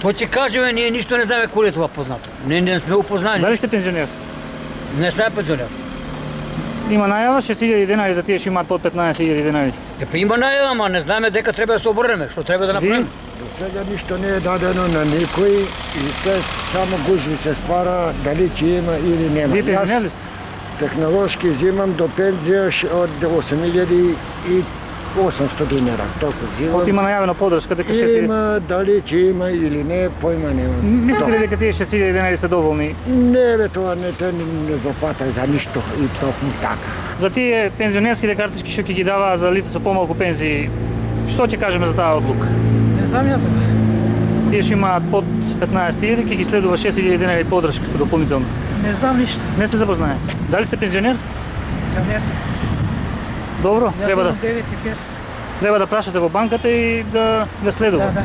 То ти кажем, ние нищо не знаем коли е това познато. Не сме упознали. Дали сте пензионер? Не сме пензионер. Има најава 6.000 денари за тие што имаат под 15.000 денари. Па има најава, ама не знаеме дека треба да се обрнеме, што треба да направиме. До сега нищо не е дадено на никой и те само гужви се спара дали ќе има или нема. Вие пензионер ли сте? Технолошки взимам до пензија од 8.800 динара. Толку взимам. Има најавена подршка дека ще си... Има, дали ќе има или не, појма нема. Мислите ли дека тие 6.000 денари се доволни? Не бе, тоа не те не заплата за ништо и токму така. За тие пензионерските картички што ќе ги даваа за лица со помалку пензии, што ќе кажеме за таа одлука? Не знам ја тоа. Тие што имаат под 15.000, ќе ги следува 6.000 денари подршка дополнително. Не знам ништо. Не сте запознаени. Дали сте пензионер? За не сум. Добро, Ја треба имам да 9.500. треба да прашате во банката и да следува. Да.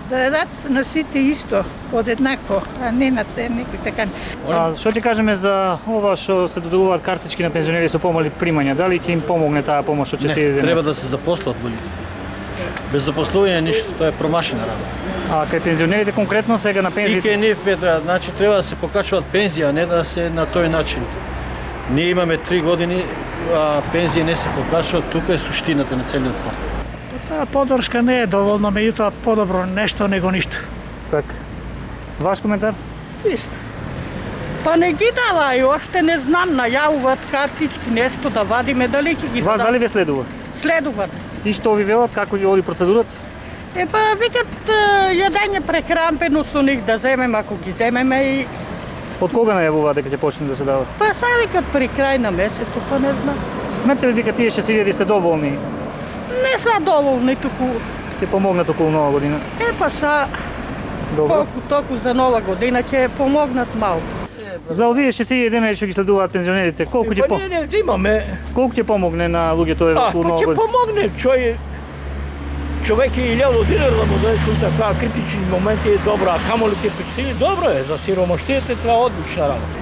Да дадат на сите исто, подеднакво, а не на те некои така. Што ќе кажеме за ова што се доделуваат картички на пензионери со помали примања? Дали ќе им помогне таа помош што ќе се иде? Треба да се заposlат луѓето. Без запослување ништо, тоа е промашена работа. А кај пензионерите конкретно сега на И пензиите? кај нив значи треба да се покачуваат пензија, а не да се на тој начин. Ние имаме 3 години, а пензија не се покачуваат, тука е суштината на целиот план. Таа подршка не е доволно, меѓутоа подобро нешто него ништо. Така. Ваш коментар? Исто. Па не ги давају, оште не знам, најавуваат картички, нешто да вадиме, дали ќе ги Вас дадат. дали ве следува? Следуваат. И што ви велат, како ќе оди процедурата? Па викат јадење прехрампено со них да земеме, ако ги земеме и... Од кога најавуваат дека ќе почне да се дава? Па са викат при крај на месецот, па не знам. Сметате ли дека тие 6.000 се доволни? Не са доволни туку. Ќе помогнат околу нова година? Па са Добро. колку току за нова година ќе помогнат малку. За овие 6.000 денари што ги следуваат пензионерите, колку ќе Па ние не взимаме. колку ќе помогне на луѓето А, околу па нова ќе година? помогне човек е 1000 динара да му дадеш у така критични моменти е добро, а камо ли ти причини, добро е, за сиромаштиите това е одлична работа.